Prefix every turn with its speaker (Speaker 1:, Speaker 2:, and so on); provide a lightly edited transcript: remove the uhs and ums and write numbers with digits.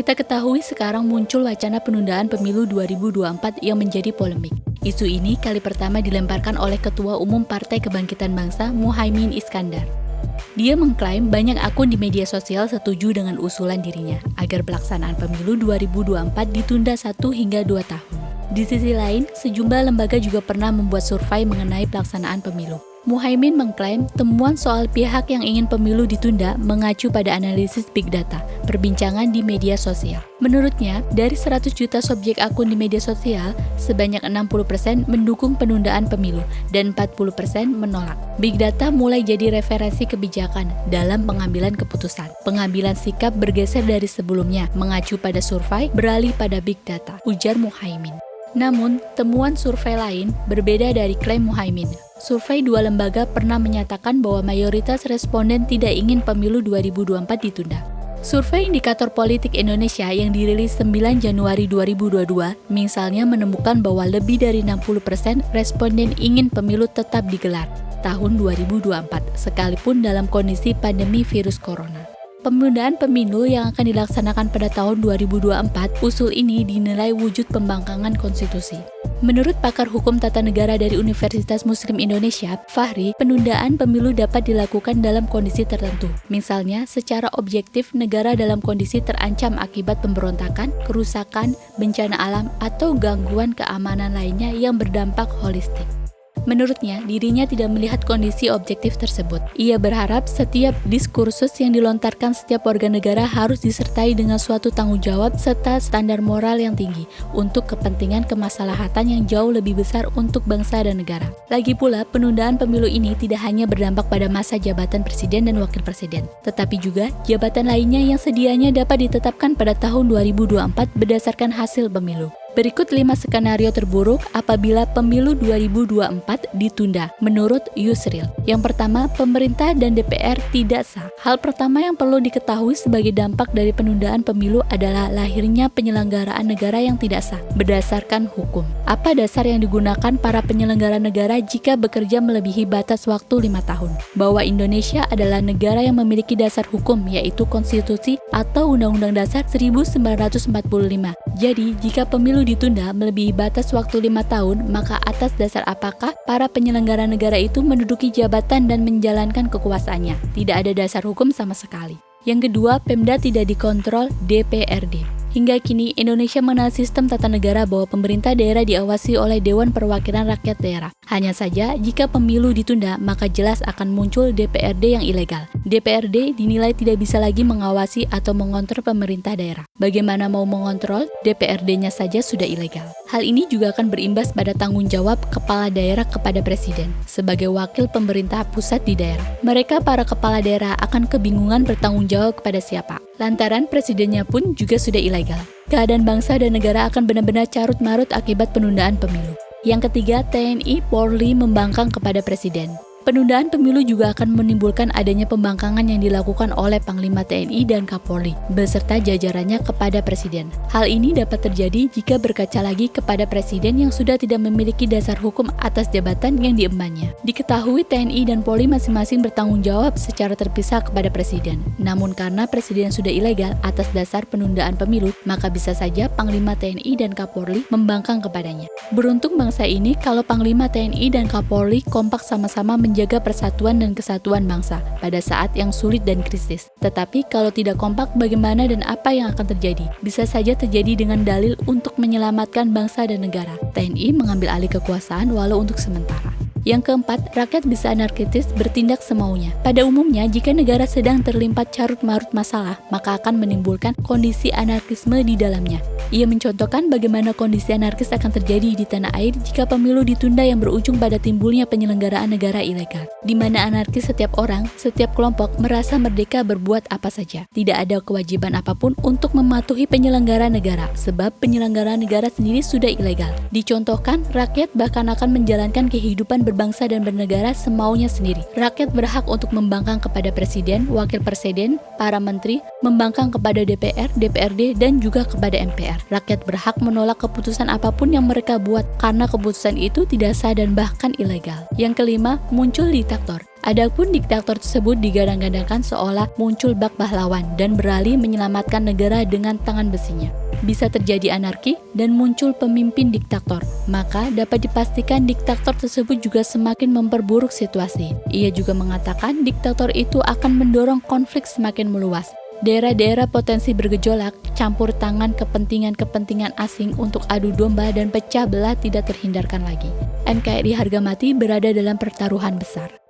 Speaker 1: Kita ketahui sekarang muncul wacana penundaan pemilu 2024 yang menjadi polemik. Isu ini kali pertama dilemparkan oleh Ketua Umum Partai Kebangkitan Bangsa, Muhaimin Iskandar. Dia mengklaim banyak akun di media sosial setuju dengan usulan dirinya agar pelaksanaan pemilu 2024 ditunda 1 hingga 2 tahun. Di sisi lain, sejumlah lembaga juga pernah membuat survei mengenai pelaksanaan pemilu. Muhaimin mengklaim temuan soal pihak yang ingin pemilu ditunda mengacu pada analisis big data, perbincangan di media sosial. Menurutnya, dari 100 juta subjek akun di media sosial, sebanyak 60% mendukung penundaan pemilu dan 40% menolak. Big data mulai jadi referensi kebijakan dalam pengambilan keputusan. Pengambilan sikap bergeser dari sebelumnya, mengacu pada survei beralih pada big data, ujar Muhaimin. Namun, temuan survei lain berbeda dari klaim Muhaimin. Survei dua lembaga pernah menyatakan bahwa mayoritas responden tidak ingin pemilu 2024 ditunda. Survei Indikator Politik Indonesia yang dirilis 9 Januari 2022 misalnya menemukan bahwa lebih dari 60% responden ingin pemilu tetap digelar tahun 2024, sekalipun dalam kondisi pandemi virus corona. Penundaan pemilu yang akan dilaksanakan pada tahun 2024, usul ini dinilai wujud pembangkangan konstitusi. Menurut pakar hukum tata negara dari Universitas Muslim Indonesia, Fahri, penundaan pemilu dapat dilakukan dalam kondisi tertentu. Misalnya, secara objektif negara dalam kondisi terancam akibat pemberontakan, kerusakan, bencana alam, atau gangguan keamanan lainnya yang berdampak holistik. Menurutnya, dirinya tidak melihat kondisi objektif tersebut. Ia berharap setiap diskursus yang dilontarkan setiap warga negara harus disertai dengan suatu tanggung jawab serta standar moral yang tinggi untuk kepentingan kemaslahatan yang jauh lebih besar untuk bangsa dan negara. Lagi pula, penundaan pemilu ini tidak hanya berdampak pada masa jabatan presiden dan wakil presiden, tetapi juga jabatan lainnya yang sedianya dapat ditetapkan pada tahun 2024 berdasarkan hasil pemilu. Berikut 5 skenario terburuk apabila pemilu 2024 ditunda, menurut Yusril. Yang pertama, pemerintah dan DPR tidak sah. Hal pertama yang perlu diketahui sebagai dampak dari penundaan pemilu adalah lahirnya penyelenggaraan negara yang tidak sah, berdasarkan hukum. Apa dasar yang digunakan para penyelenggara negara jika bekerja melebihi batas waktu 5 tahun? Bahwa Indonesia adalah negara yang memiliki dasar hukum, yaitu konstitusi atau Undang-Undang Dasar 1945. Jadi, jika pemilu ditunda melebihi batas waktu 5 tahun, maka atas dasar apakah para penyelenggara negara itu menduduki jabatan dan menjalankan kekuasaannya? Tidak ada dasar hukum sama sekali. Yang kedua, Pemda tidak dikontrol DPRD. Hingga kini, Indonesia mengenal sistem tata negara bahwa pemerintah daerah diawasi oleh Dewan Perwakilan Rakyat Daerah. Hanya saja, jika pemilu ditunda, maka jelas akan muncul DPRD yang ilegal. DPRD dinilai tidak bisa lagi mengawasi atau mengontrol pemerintah daerah. Bagaimana mau mengontrol? DPRD-nya saja sudah ilegal. Hal ini juga akan berimbas pada tanggung jawab kepala daerah kepada presiden sebagai wakil pemerintah pusat di daerah. Mereka, para kepala daerah, akan kebingungan bertanggung jawab kepada siapa. Lantaran presidennya pun juga sudah ilegal. Keadaan bangsa dan negara akan benar-benar carut-marut akibat penundaan pemilu. Yang ketiga, TNI Polri membangkang kepada presiden. Penundaan pemilu juga akan menimbulkan adanya pembangkangan yang dilakukan oleh Panglima TNI dan Kapolri beserta jajarannya kepada presiden. Hal ini dapat terjadi jika berkaca lagi kepada presiden yang sudah tidak memiliki dasar hukum atas jabatan yang diembannya. Diketahui TNI dan Polri masing-masing bertanggung jawab secara terpisah kepada presiden. Namun karena presiden sudah ilegal atas dasar penundaan pemilu, maka bisa saja Panglima TNI dan Kapolri membangkang kepadanya. Beruntung bangsa ini kalau Panglima TNI dan Kapolri kompak sama-sama menjaga persatuan dan kesatuan bangsa pada saat yang sulit dan krisis. Tetapi kalau tidak kompak, bagaimana dan apa yang akan terjadi? Bisa saja terjadi dengan dalil untuk menyelamatkan bangsa dan negara. TNI mengambil alih kekuasaan walau untuk sementara. Yang keempat, rakyat bisa anarkis bertindak semaunya. Pada umumnya, jika negara sedang terlibat carut-marut masalah, maka akan menimbulkan kondisi anarkisme di dalamnya. Ia mencontohkan bagaimana kondisi anarkis akan terjadi di tanah air jika pemilu ditunda yang berujung pada timbulnya penyelenggaraan negara ilegal, di mana anarkis setiap orang, setiap kelompok merasa merdeka berbuat apa saja. Tidak ada kewajiban apapun untuk mematuhi penyelenggara negara, sebab penyelenggara negara sendiri sudah ilegal. Dicontohkan, rakyat bahkan akan menjalankan kehidupan berbangsa dan bernegara semaunya sendiri. Rakyat berhak untuk membangkang kepada presiden, wakil presiden, para menteri, membangkang kepada DPR, DPRD, dan juga kepada MPR. Rakyat berhak menolak keputusan apapun yang mereka buat karena keputusan itu tidak sah dan bahkan ilegal. Yang kelima, muncul diktator. Adapun diktator tersebut digadang-gadangkan seolah muncul bak pahlawan dan beralih menyelamatkan negara dengan tangan besinya. Bisa terjadi anarki dan muncul pemimpin diktator, maka dapat dipastikan diktator tersebut juga semakin memperburuk situasi. Ia juga mengatakan diktator itu akan mendorong konflik semakin meluas. Daerah-daerah potensi bergejolak, campur tangan kepentingan-kepentingan asing untuk adu domba dan pecah belah tidak terhindarkan lagi. NKRI harga mati berada dalam pertaruhan besar.